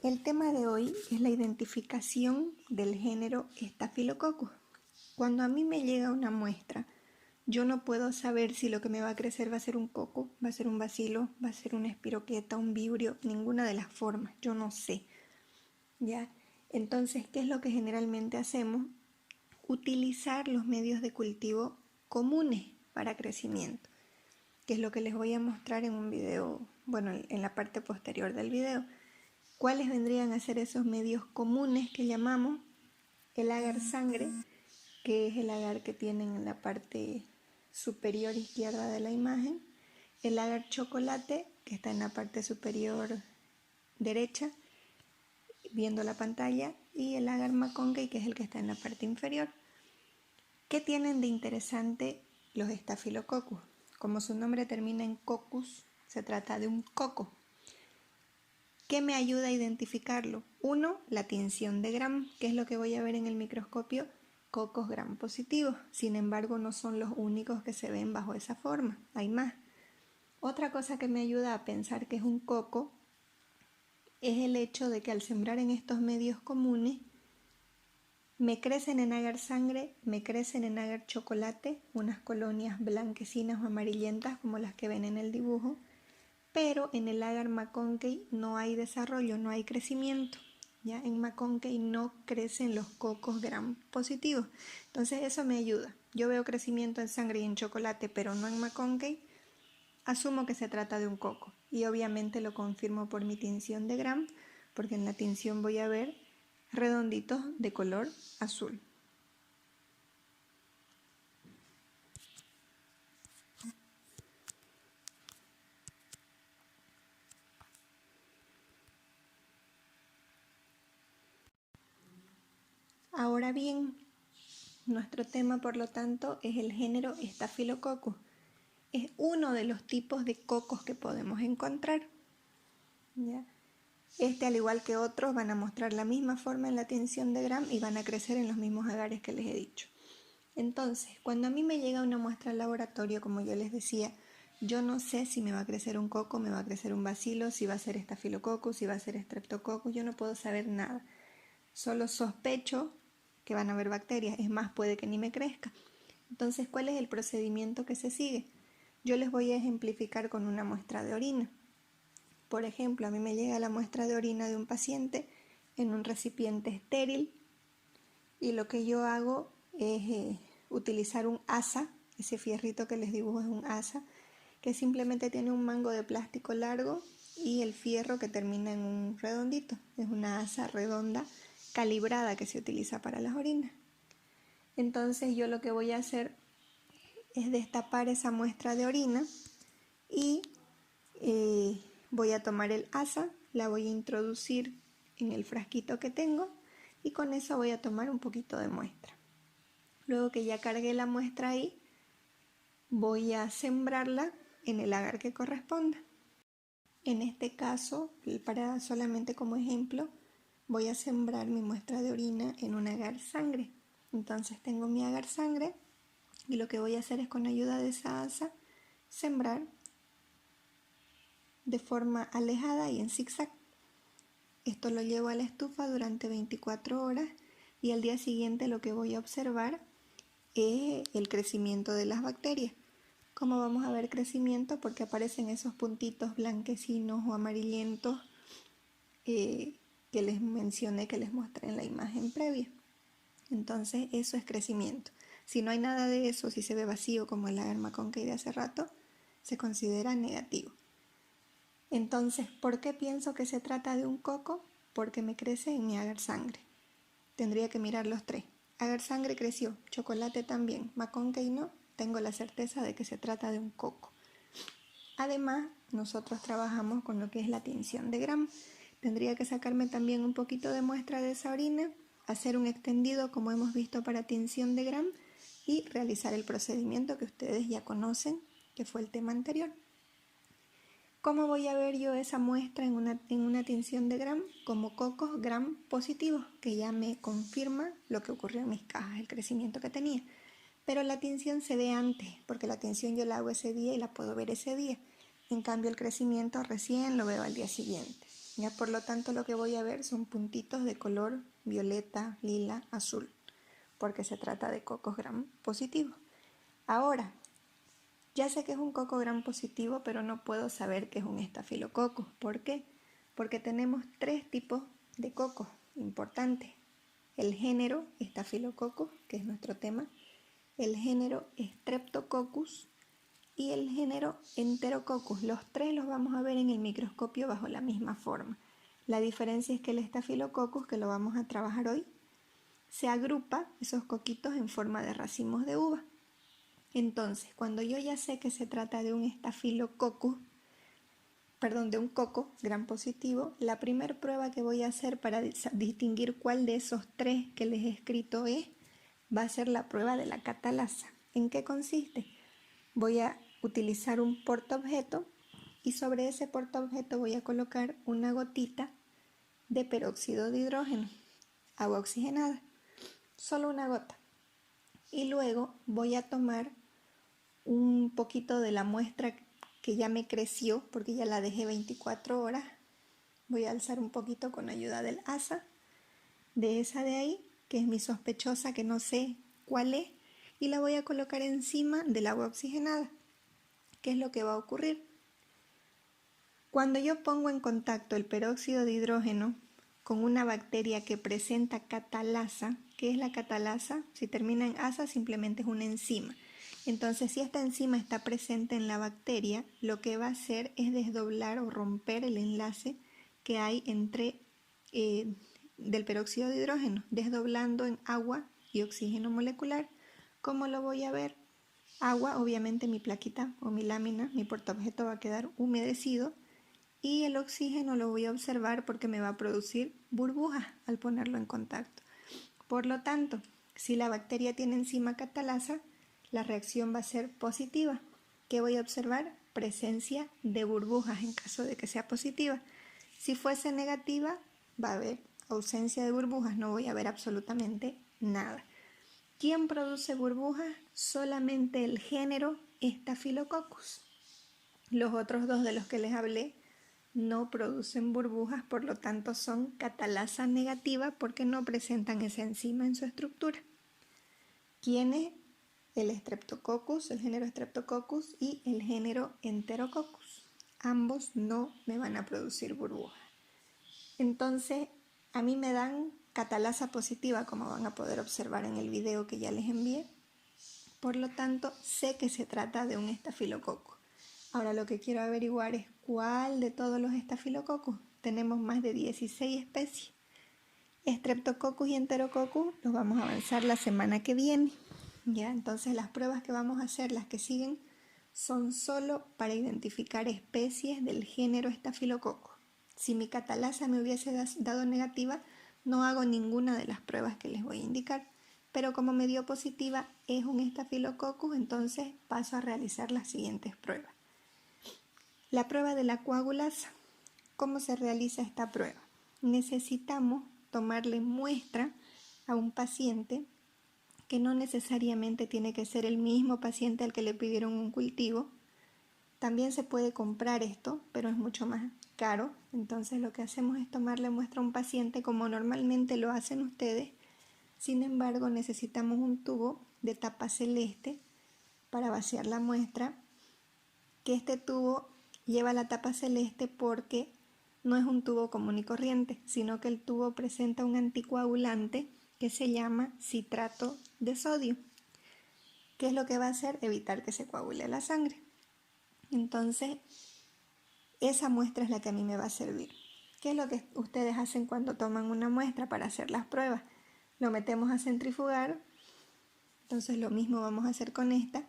El tema de hoy es la identificación del género Staphylococcus. Cuando a mí me llega una muestra, yo no puedo saber si lo que me va a crecer va a ser un coco, va a ser un bacilo, va a ser una espiroqueta, un vibrio, ninguna de las formas, yo no sé. ¿Ya? Entonces, ¿qué es lo que generalmente hacemos? Utilizar los medios de cultivo comunes para crecimiento, que es lo que les voy a mostrar en un video, bueno, en la parte posterior del video. ¿Cuáles vendrían a ser esos medios comunes que llamamos? El agar sangre, que es el agar que tienen en la parte superior izquierda de la imagen, el agar chocolate, que está en la parte superior derecha, viendo la pantalla, y el agar McConkey, que es el que está en la parte inferior. ¿Qué tienen de interesante los Staphylococcus? Como su nombre termina en coccus, se trata de un coco. ¿Qué me ayuda a identificarlo? Uno, la tinción de Gram, que es lo que voy a ver en el microscopio, cocos Gram positivos. Sin embargo, no son los únicos que se ven bajo esa forma, hay más. Otra cosa que me ayuda a pensar que es un coco es el hecho de que al sembrar en estos medios comunes, me crecen en agar sangre, me crecen en agar chocolate, unas colonias blanquecinas o amarillentas como las que ven en el dibujo, pero en el agar McConkey no hay desarrollo, no hay crecimiento. ¿Ya? En McConkey no crecen los cocos Gram positivos. Entonces eso me ayuda. Yo veo crecimiento en sangre y en chocolate, pero no en McConkey. Asumo que se trata de un coco. Y obviamente lo confirmo por mi tinción de Gram, porque en la tinción voy a ver redonditos de color azul. Ahora bien, nuestro tema por lo tanto es el género Staphylococcus. Es uno de los tipos de cocos que podemos encontrar. ¿Ya? Al igual que otros, van a mostrar la misma forma en la tinción de Gram y van a crecer en los mismos agares que les he dicho. Entonces, cuando a mí me llega una muestra al laboratorio, como yo les decía, yo no sé si me va a crecer un coco, me va a crecer un bacilo, si va a ser Staphylococcus, si va a ser Streptococcus, yo no puedo saber nada. Solo sospecho que van a haber bacterias, es más, puede que ni me crezca. Entonces, ¿cuál es el procedimiento que se sigue? Yo les voy a ejemplificar con una muestra de orina. Por ejemplo, a mí me llega la muestra de orina de un paciente en un recipiente estéril y lo que yo hago es utilizar un asa, ese fierrito que les dibujo es un asa, que simplemente tiene un mango de plástico largo y el fierro que termina en un redondito. Es una asa redonda calibrada que se utiliza para las orinas. Entonces yo lo que voy a hacer es destapar esa muestra de orina y voy a tomar el asa, la voy a introducir en el frasquito que tengo y con eso voy a tomar un poquito de muestra. Luego que ya cargué la muestra ahí, voy a sembrarla en el agar que corresponda. En este caso, para solamente como ejemplo, voy a sembrar mi muestra de orina en un agar sangre. Entonces tengo mi agar sangre y lo que voy a hacer es con ayuda de esa asa sembrar de forma alejada y en zigzag. Esto lo llevo a la estufa durante 24 horas y al día siguiente lo que voy a observar es el crecimiento de las bacterias. ¿Cómo vamos a ver crecimiento? Porque aparecen esos puntitos blanquecinos o amarillentos que les mencioné, que les mostré en la imagen previa. Entonces eso es crecimiento. Si no hay nada de eso, si se ve vacío como el agar McConkey de hace rato, se considera negativo. Entonces, ¿por qué pienso que se trata de un coco? Porque me crece en mi agar sangre. Tendría que mirar los tres. Agar sangre creció, chocolate también, McConkey no, tengo la certeza de que se trata de un coco. Además, nosotros trabajamos con lo que es la tinción de Gram. Tendría que sacarme también un poquito de muestra de esa orina, hacer un extendido como hemos visto para tinción de Gram y realizar el procedimiento que ustedes ya conocen, que fue el tema anterior. ¿Cómo voy a ver yo esa muestra en una tinción de Gram? Como cocos Gram positivos, que ya me confirma lo que ocurrió en mis cajas, el crecimiento que tenía. Pero la tinción se ve antes, porque la tinción yo la hago ese día y la puedo ver ese día. En cambio el crecimiento recién lo veo al día siguiente. Ya, por lo tanto, lo que voy a ver son puntitos de color violeta, lila, azul, porque se trata de cocos gram positivos. Ahora, ya sé que es un coco gram positivo, pero no puedo saber que es un estafilococcus. ¿Por qué? Porque tenemos 3 tipos de cocos importantes. El género Staphylococcus, que es nuestro tema, el género Streptococcus y el género Enterococcus. Los 3 los vamos a ver en el microscopio bajo la misma forma. La diferencia es que el Staphylococcus, que lo vamos a trabajar hoy, se agrupa esos coquitos en forma de racimos de uva. Entonces, cuando yo ya sé que se trata de un Staphylococcus, de un coco gram positivo, la primera prueba que voy a hacer para distinguir cuál de esos 3 que les he escrito va a ser la prueba de la catalasa. ¿En qué consiste? Voy a utilizar un portaobjeto y sobre ese portaobjeto voy a colocar una gotita de peróxido de hidrógeno, agua oxigenada, solo una gota. Y luego voy a tomar un poquito de la muestra que ya me creció porque ya la dejé 24 horas. Voy a alzar un poquito con ayuda del asa de esa de ahí, que es mi sospechosa, que no sé cuál es, y la voy a colocar encima del agua oxigenada. ¿Qué es lo que va a ocurrir? Cuando yo pongo en contacto el peróxido de hidrógeno con una bacteria que presenta catalasa, ¿qué es la catalasa? Si termina en asa, simplemente es una enzima. Entonces, si esta enzima está presente en la bacteria, lo que va a hacer es desdoblar o romper el enlace que hay entre del peróxido de hidrógeno, desdoblando en agua y oxígeno molecular. ¿Cómo lo voy a ver? Agua, obviamente mi plaquita o mi lámina, mi portaobjeto va a quedar humedecido, y el oxígeno lo voy a observar porque me va a producir burbujas al ponerlo en contacto. Por lo tanto, si la bacteria tiene enzima catalasa, la reacción va a ser positiva. ¿Qué voy a observar? Presencia de burbujas en caso de que sea positiva. Si fuese negativa, va a haber ausencia de burbujas, no voy a ver absolutamente nada. ¿Quién produce burbujas? Solamente el género Staphylococcus. Los otros 2 de los que les hablé no producen burbujas, por lo tanto son catalasa negativa porque no presentan esa enzima en su estructura. ¿Quién es? El Streptococcus, el género Streptococcus y el género Enterococcus. Ambos no me van a producir burbujas. Entonces, a mí me dan catalasa positiva, como van a poder observar en el video que ya les envié. Por lo tanto, sé que se trata de un estafilococo. Ahora lo que quiero averiguar es cuál de todos los estafilococos. Tenemos más de 16 especies. Streptococcus y Enterococcus los vamos a avanzar la semana que viene. ¿Ya? Entonces las pruebas que vamos a hacer, las que siguen, son solo para identificar especies del género Staphylococcus. Si mi catalasa me hubiese dado negativa, no hago ninguna de las pruebas que les voy a indicar. Pero como me dio positiva, es un Staphylococcus, entonces paso a realizar las siguientes pruebas. La prueba de la coagulasa. ¿Cómo se realiza esta prueba? Necesitamos tomarle muestra a un paciente, que no necesariamente tiene que ser el mismo paciente al que le pidieron un cultivo. También se puede comprar esto, pero es mucho más caro. Entonces lo que hacemos es tomarle muestra a un paciente como normalmente lo hacen ustedes. Sin embargo, necesitamos un tubo de tapa celeste para vaciar la muestra, que este tubo lleva la tapa celeste porque no es un tubo común y corriente, sino que el tubo presenta un anticoagulante que se llama citrato de sodio. ¿Qué es lo que va a hacer? Evitar que se coagule la sangre. Entonces, esa muestra es la que a mí me va a servir. ¿Qué es lo que ustedes hacen cuando toman una muestra para hacer las pruebas? Lo metemos a centrifugar, entonces lo mismo vamos a hacer con esta,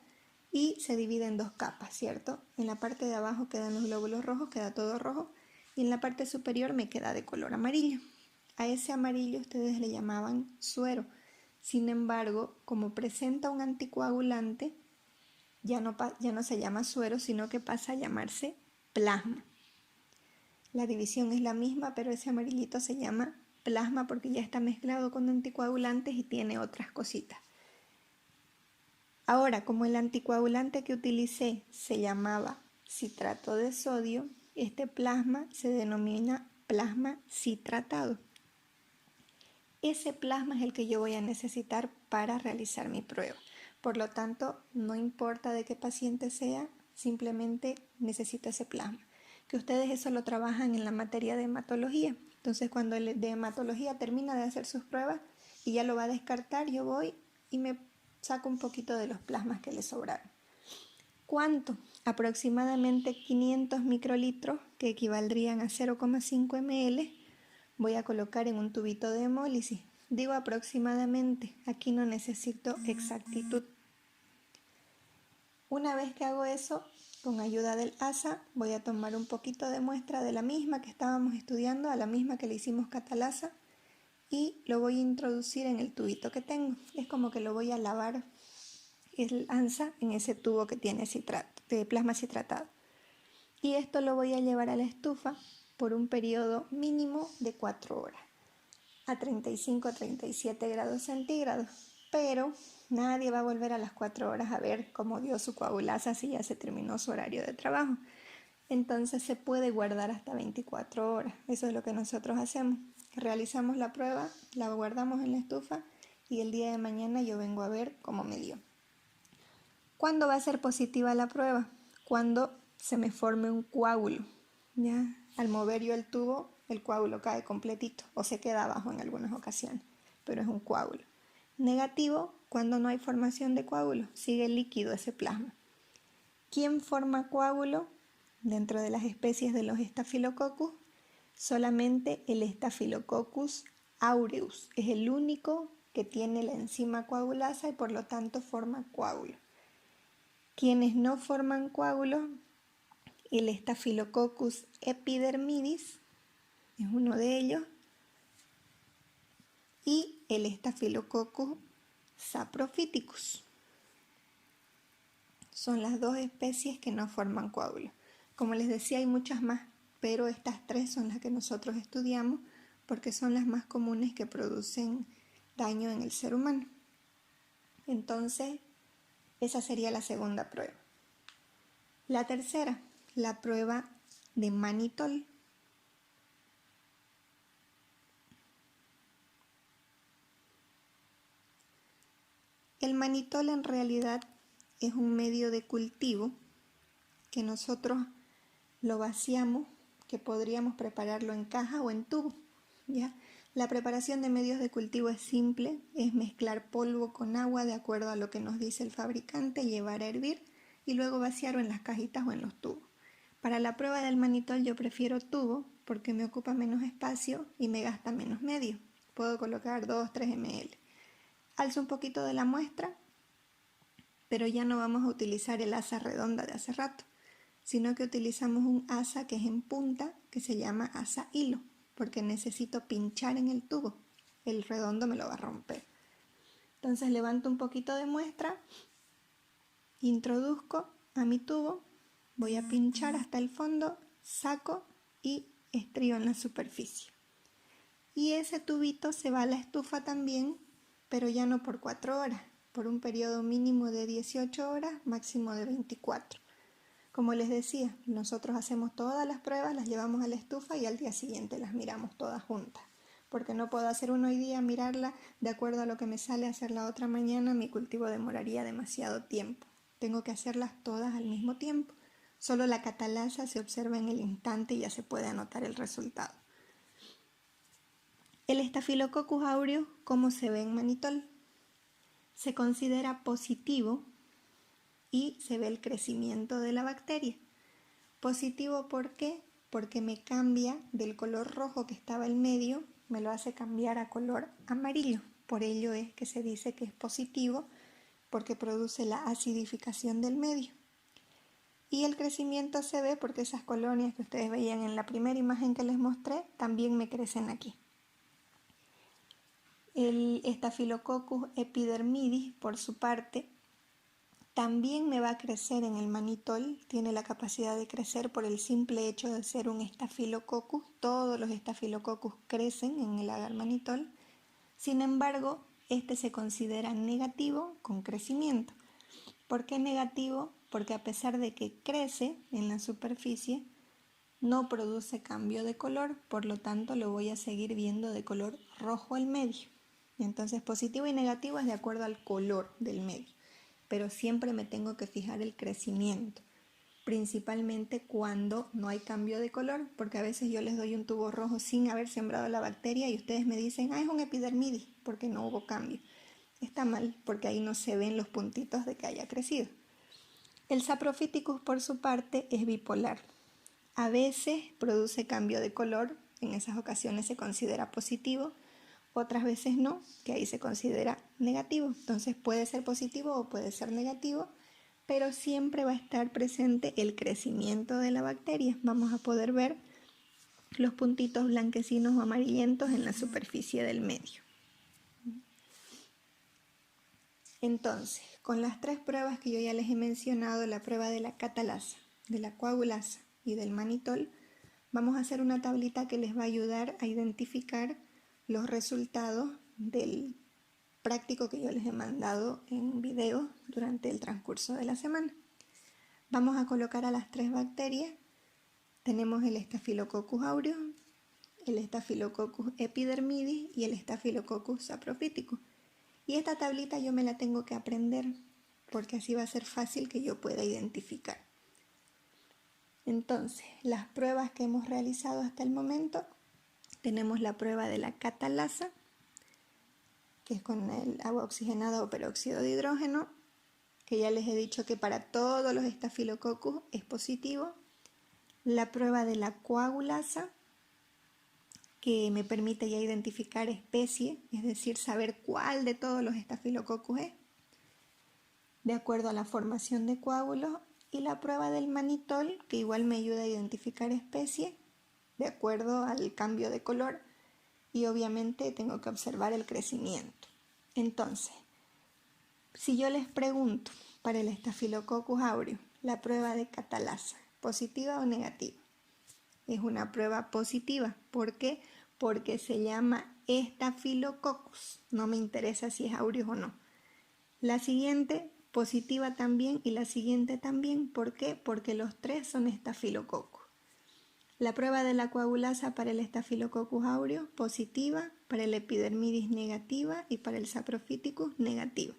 y se divide en 2 capas, ¿cierto? En la parte de abajo quedan los glóbulos rojos, queda todo rojo, y en la parte superior me queda de color amarillo. A ese amarillo ustedes le llamaban suero. Sin embargo, como presenta un anticoagulante, ya no se llama suero, sino que pasa a llamarse plasma. La división es la misma, pero ese amarillito se llama plasma porque ya está mezclado con anticoagulantes y tiene otras cositas. Ahora, como el anticoagulante que utilicé se llamaba citrato de sodio, este plasma se denomina plasma citratado. Ese plasma es el que yo voy a necesitar para realizar mi prueba. Por lo tanto, no importa de qué paciente sea, simplemente necesito ese plasma. Que ustedes eso lo trabajan en la materia de hematología. Entonces, cuando el de hematología termina de hacer sus pruebas y ya lo va a descartar, yo voy y me saco un poquito de los plasmas que le sobraron. ¿Cuánto? Aproximadamente 500 microlitros, que equivaldrían a 0,5 ml, voy a colocar en un tubito de hemólisis. Digo aproximadamente, aquí no necesito exactitud. Una vez que hago eso, con ayuda del ASA, voy a tomar un poquito de muestra de la misma que estábamos estudiando, a la misma que le hicimos catalasa, y lo voy a introducir en el tubito que tengo. Es como que lo voy a lavar el ANSA en ese tubo que tiene de plasma citratado. Y esto lo voy a llevar a la estufa por un periodo mínimo de 4 horas, a 35 a 37 grados centígrados. Pero nadie va a volver a las 4 horas a ver cómo dio su coagulasa si ya se terminó su horario de trabajo. Entonces se puede guardar hasta 24 horas. Eso es lo que nosotros hacemos. Realizamos la prueba, la guardamos en la estufa y el día de mañana yo vengo a ver cómo me dio. ¿Cuándo va a ser positiva la prueba? Cuando se me forme un coágulo. ¿Ya? Al mover yo el tubo, el coágulo cae completito o se queda abajo en algunas ocasiones, pero es un coágulo. Negativo, cuando no hay formación de coágulo, sigue líquido ese plasma. ¿Quién forma coágulo? Dentro de las especies de los Staphylococcus, solamente el Staphylococcus aureus es el único que tiene la enzima coagulasa y por lo tanto forma coágulo. Quienes no forman coágulos, el Staphylococcus epidermidis es uno de ellos y el Staphylococcus saprophyticus. Son las dos especies que no forman coágulos. Como les decía, hay muchas más, pero estas tres son las que nosotros estudiamos porque son las más comunes que producen daño en el ser humano. Entonces, esa sería la segunda prueba. La tercera, la prueba de mannitol. El mannitol en realidad es un medio de cultivo que nosotros lo vaciamos, que podríamos prepararlo en caja o en tubo, ¿ya? La preparación de medios de cultivo es simple, es mezclar polvo con agua de acuerdo a lo que nos dice el fabricante, llevar a hervir y luego vaciarlo en las cajitas o en los tubos. Para la prueba del mannitol yo prefiero tubo porque me ocupa menos espacio y me gasta menos medio. Puedo colocar 2-3 ml. Alzo un poquito de la muestra, pero ya no vamos a utilizar el asa redonda de hace rato, sino que utilizamos un asa que es en punta, que se llama asa hilo, porque necesito pinchar en el tubo. El redondo me lo va a romper. Entonces levanto un poquito de muestra, introduzco a mi tubo, voy a pinchar hasta el fondo, saco y estrío en la superficie. Y ese tubito se va a la estufa también, pero ya no por 4 horas, por un periodo mínimo de 18 horas, máximo de 24. Como les decía, nosotros hacemos todas las pruebas, las llevamos a la estufa y al día siguiente las miramos todas juntas. Porque no puedo hacer uno hoy día, mirarla de acuerdo a lo que me sale, hacer la otra mañana, mi cultivo demoraría demasiado tiempo. Tengo que hacerlas todas al mismo tiempo. Solo la catalasa se observa en el instante y ya se puede anotar el resultado. El Staphylococcus aureus, ¿cómo se ve en mannitol? Se considera positivo y se ve el crecimiento de la bacteria. Positivo, ¿por qué? Porque me cambia del color rojo que estaba en medio, me lo hace cambiar a color amarillo. Por ello es que se dice que es positivo, porque produce la acidificación del medio. Y el crecimiento se ve porque esas colonias que ustedes veían en la primera imagen que les mostré, también me crecen aquí. El Staphylococcus epidermidis, por su parte, también me va a crecer en el mannitol, tiene la capacidad de crecer por el simple hecho de ser un Staphylococcus. Todos los Staphylococcus crecen en el agar mannitol. Sin embargo, este se considera negativo con crecimiento. ¿Por qué negativo? Porque a pesar de que crece en la superficie, no produce cambio de color, por lo tanto lo voy a seguir viendo de color rojo al medio. Entonces positivo y negativo es de acuerdo al color del medio, pero siempre me tengo que fijar el crecimiento, principalmente cuando no hay cambio de color, porque a veces yo les doy un tubo rojo sin haber sembrado la bacteria y ustedes me dicen, es un epidermidis, porque no hubo cambio. Está mal, porque ahí no se ven los puntitos de que haya crecido. El Saprophyticus, por su parte, es bipolar. A veces produce cambio de color, en esas ocasiones se considera positivo, otras veces no, que ahí se considera negativo. Entonces puede ser positivo o puede ser negativo, pero siempre va a estar presente el crecimiento de la bacteria. Vamos a poder ver los puntitos blanquecinos o amarillentos en la superficie del medio. Entonces, con las tres pruebas que yo ya les he mencionado, la prueba de la catalasa, de la coagulasa y del mannitol, vamos a hacer una tablita que les va a ayudar a identificar los resultados del práctico que yo les he mandado en video durante el transcurso de la semana. Vamos a colocar a las tres bacterias. Tenemos el Staphylococcus aureus, el Staphylococcus epidermidis y el Staphylococcus saprophyticus. Y esta tablita yo me la tengo que aprender porque así va a ser fácil que yo pueda identificar. Entonces, las pruebas que hemos realizado hasta el momento, tenemos la prueba de la catalasa, que es con el agua oxigenada o peróxido de hidrógeno, que ya les he dicho que para todos los Staphylococcus es positivo. La prueba de la coagulasa, que me permite ya identificar especie, es decir, saber cuál de todos los Staphylococcus es, de acuerdo a la formación de coágulos, y la prueba del mannitol, que igual me ayuda a identificar especie, de acuerdo al cambio de color, y obviamente tengo que observar el crecimiento. Entonces, si yo les pregunto para el Staphylococcus aureus, la prueba de catalasa, ¿positiva o negativa? Es una prueba positiva. ¿Por qué? Porque se llama Staphylococcus. No me interesa si es aureus o no. La siguiente, positiva también, y la siguiente también. ¿Por qué? Porque los tres son Staphylococcus. La prueba de la coagulasa para el Staphylococcus aureus, positiva, para el epidermidis negativa y para el Saprophyticus negativa.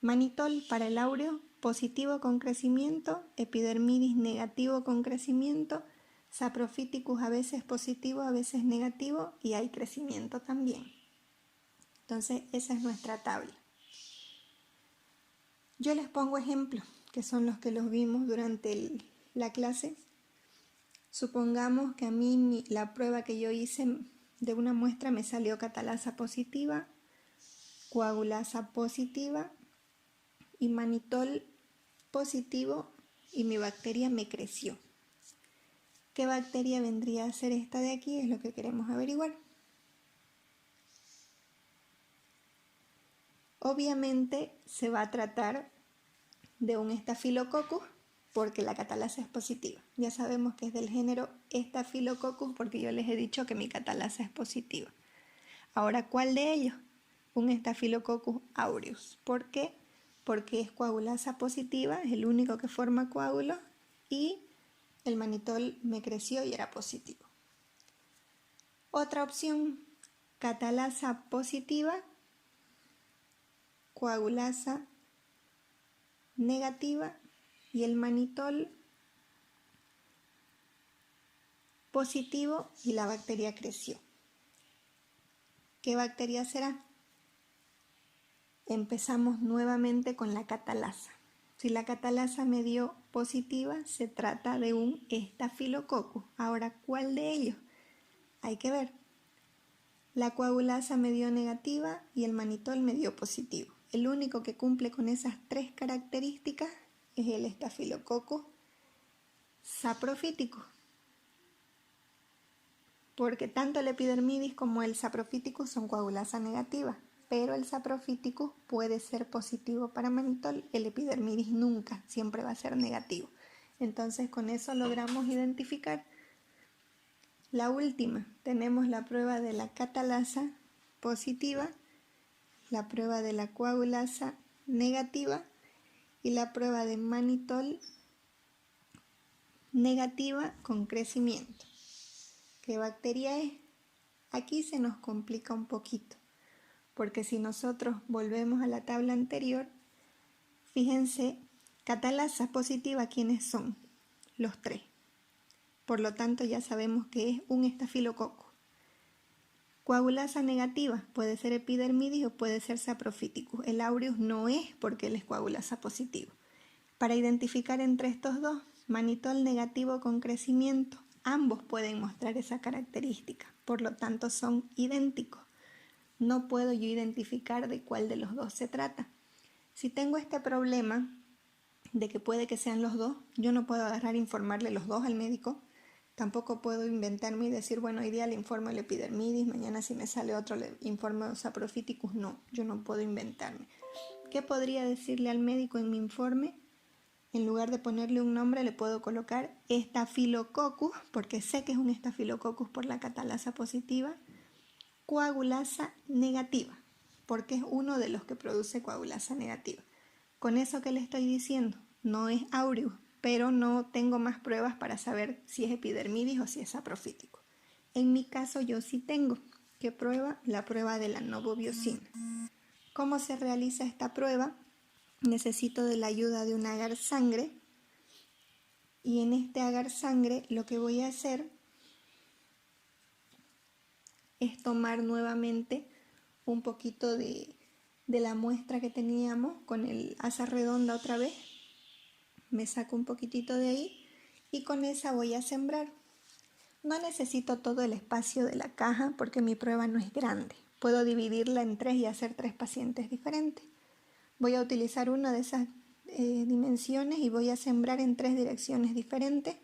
Mannitol para el aureus, positivo con crecimiento, epidermidis negativo con crecimiento, Saprophyticus a veces positivo, a veces negativo y hay crecimiento también. Entonces esa es nuestra tabla. Yo les pongo ejemplos, que son los que los vimos durante la clase. Supongamos que a mí la prueba que yo hice de una muestra me salió catalasa positiva, coagulasa positiva y mannitol positivo y mi bacteria me creció. ¿Qué bacteria vendría a ser esta de aquí? Es lo que queremos averiguar. Obviamente se va a tratar de un Staphylococcus porque la catalasa es positiva. Ya sabemos que es del género Staphylococcus porque yo les he dicho que mi catalasa es positiva. Ahora, ¿cuál de ellos? Un Staphylococcus aureus. ¿Por qué? Porque es coagulasa positiva, es el único que forma coágulos y el mannitol me creció y era positivo. Otra opción, catalasa positiva, coagulasa negativa y el mannitol positivo y la bacteria creció. ¿Qué bacteria será? Empezamos nuevamente con la catalasa. Si la catalasa me dio positiva, se trata de un Staphylococcus. Ahora, ¿cuál de ellos? Hay que ver. La coagulasa me dio negativa y el mannitol me dio positivo. El único que cumple con esas tres características es el Staphylococcus saprophyticus. Porque tanto el epidermidis como el saprophyticus son coagulasa negativa, pero el saprophyticus puede ser positivo para mannitol, el epidermidis nunca, siempre va a ser negativo. Entonces con eso logramos identificar. La última, tenemos la prueba de la catalasa positiva, la prueba de la coagulasa negativa y la prueba de mannitol negativa con crecimiento. ¿Qué bacteria es? Aquí se nos complica un poquito, porque si nosotros volvemos a la tabla anterior, fíjense, catalasa positiva, ¿quiénes son? Los 3. Por lo tanto, ya sabemos que es un estafilococo. Coagulasa negativa, puede ser epidermidis o puede ser saprophyticus. El aureus no es porque él es coagulasa positivo. Para identificar entre estos dos, mannitol negativo con crecimiento, ambos pueden mostrar esa característica, por lo tanto son idénticos. No puedo yo identificar de cuál de los dos se trata. Si tengo este problema de que puede que sean los dos, yo no puedo agarrar e informarle los dos al médico. Tampoco puedo inventarme y decir, bueno, hoy día le informo el epidermidis, mañana si me sale otro le informo saprophyticus. No, yo no puedo inventarme. ¿Qué podría decirle al médico en mi informe? En lugar de ponerle un nombre le puedo colocar Staphylococcus, porque sé que es un Staphylococcus por la catalasa positiva, coagulasa negativa, porque es uno de los que produce coagulasa negativa. Con eso que le estoy diciendo, no es aureus, pero no tengo más pruebas para saber si es epidermidis o si es saprofítico. En mi caso yo sí tengo. ¿Qué prueba? La prueba de la novobiosina. ¿Cómo se realiza esta prueba? Necesito de la ayuda de un agar sangre, y en este agar sangre lo que voy a hacer es tomar nuevamente un poquito de la muestra que teníamos con el asa redonda otra vez. Me saco un poquitito de ahí y con esa voy a sembrar. No necesito todo el espacio de la caja porque mi prueba no es grande. Puedo dividirla en 3 y hacer 3 pacientes diferentes. Voy a utilizar una de esas dimensiones y voy a sembrar en 3 direcciones diferentes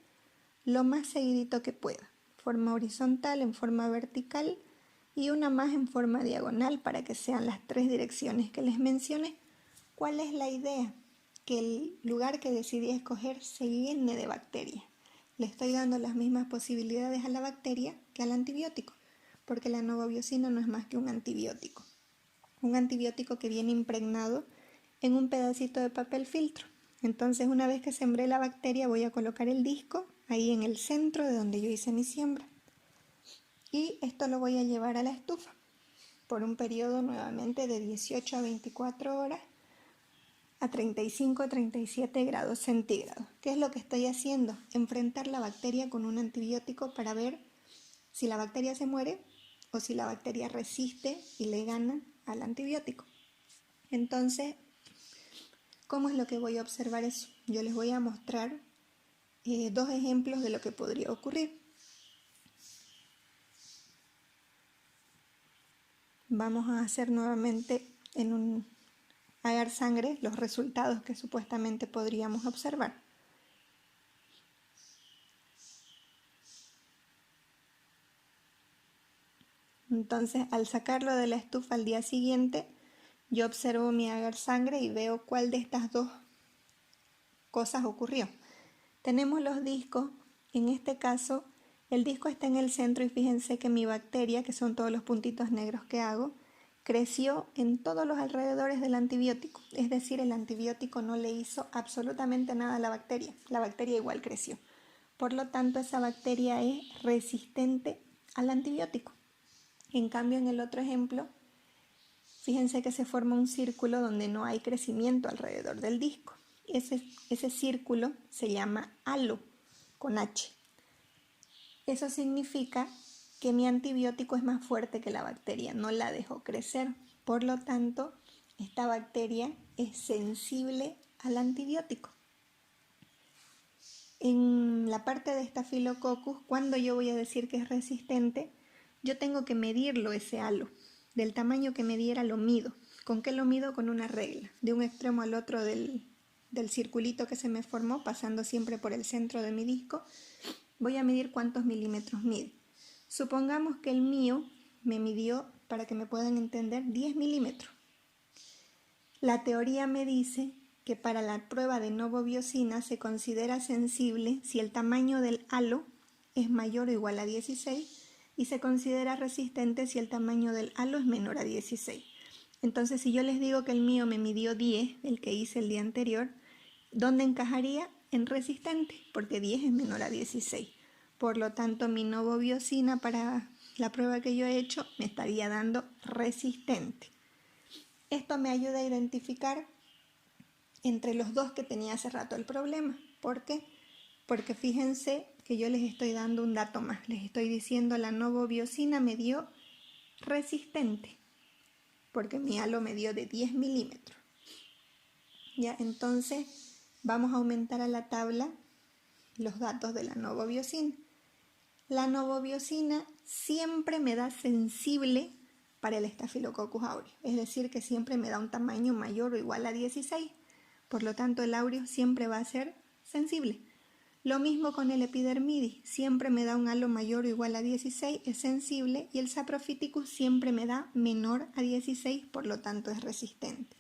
lo más seguidito que pueda. Forma horizontal, en forma vertical y una más en forma diagonal para que sean las 3 direcciones que les mencioné. ¿Cuál es la idea? Que el lugar que decidí escoger se llene de bacterias. Le estoy dando las mismas posibilidades a la bacteria que al antibiótico, porque la novobiosina no es más que un antibiótico. Un antibiótico que viene impregnado en un pedacito de papel filtro. Entonces, una vez que sembré la bacteria, voy a colocar el disco ahí en el centro de donde yo hice mi siembra. Y esto lo voy a llevar a la estufa por un periodo nuevamente de 18 a 24 horas a 35 a 37 grados centígrados. ¿Qué es lo que estoy haciendo? Enfrentar la bacteria con un antibiótico para ver si la bacteria se muere o si la bacteria resiste y le gana al antibiótico. Entonces, ¿cómo es lo que voy a observar eso? Yo les voy a mostrar 2 ejemplos de lo que podría ocurrir. Vamos a hacer nuevamente en un agar sangre los resultados que supuestamente podríamos observar. Entonces, al sacarlo de la estufa al día siguiente, yo observo mi agar sangre y veo cuál de estas 2 cosas ocurrió. Tenemos los discos. En este caso, el disco está en el centro y fíjense que mi bacteria, que son todos los puntitos negros que hago, creció en todos los alrededores del antibiótico. Es decir, el antibiótico no le hizo absolutamente nada a la bacteria. La bacteria igual creció. Por lo tanto, esa bacteria es resistente al antibiótico. En cambio, en el otro ejemplo, fíjense que se forma un círculo donde no hay crecimiento alrededor del disco. Ese círculo se llama halo, con H. Eso significa que mi antibiótico es más fuerte que la bacteria, no la dejó crecer. Por lo tanto, esta bacteria es sensible al antibiótico. En la parte de Staphylococcus, cuando yo voy a decir que es resistente, yo tengo que medirlo ese halo. Del tamaño que me diera lo mido. ¿Con qué lo mido? Con una regla. De un extremo al otro del circulito que se me formó, pasando siempre por el centro de mi disco, voy a medir cuántos milímetros mide. Supongamos que el mío me midió, para que me puedan entender, 10 milímetros. La teoría me dice que para la prueba de novobiosina se considera sensible si el tamaño del halo es mayor o igual a 16 y se considera resistente si el tamaño del halo es menor a 16. Entonces, si yo les digo que el mío me midió 10, el que hice el día anterior, ¿dónde encajaría? en resistente, porque 10 es menor a 16. Por lo tanto, mi novobiosina para la prueba que yo he hecho me estaría dando resistente. Esto me ayuda a identificar entre los dos que tenía hace rato el problema. ¿Por qué? Porque fíjense que yo les estoy dando un dato más. Les estoy diciendo la novobiosina me dio resistente, porque mi halo me dio de 10 milímetros. Ya, entonces vamos a aumentar a la tabla los datos de la novobiosina. La novobiosina siempre me da sensible para el Staphylococcus aureus, es decir, que siempre me da un tamaño mayor o igual a 16. Por lo tanto, el aureus siempre va a ser sensible. Lo mismo con el epidermidis, siempre me da un halo mayor o igual a 16, es sensible, y el saprophyticus siempre me da menor a 16, por lo tanto es resistente.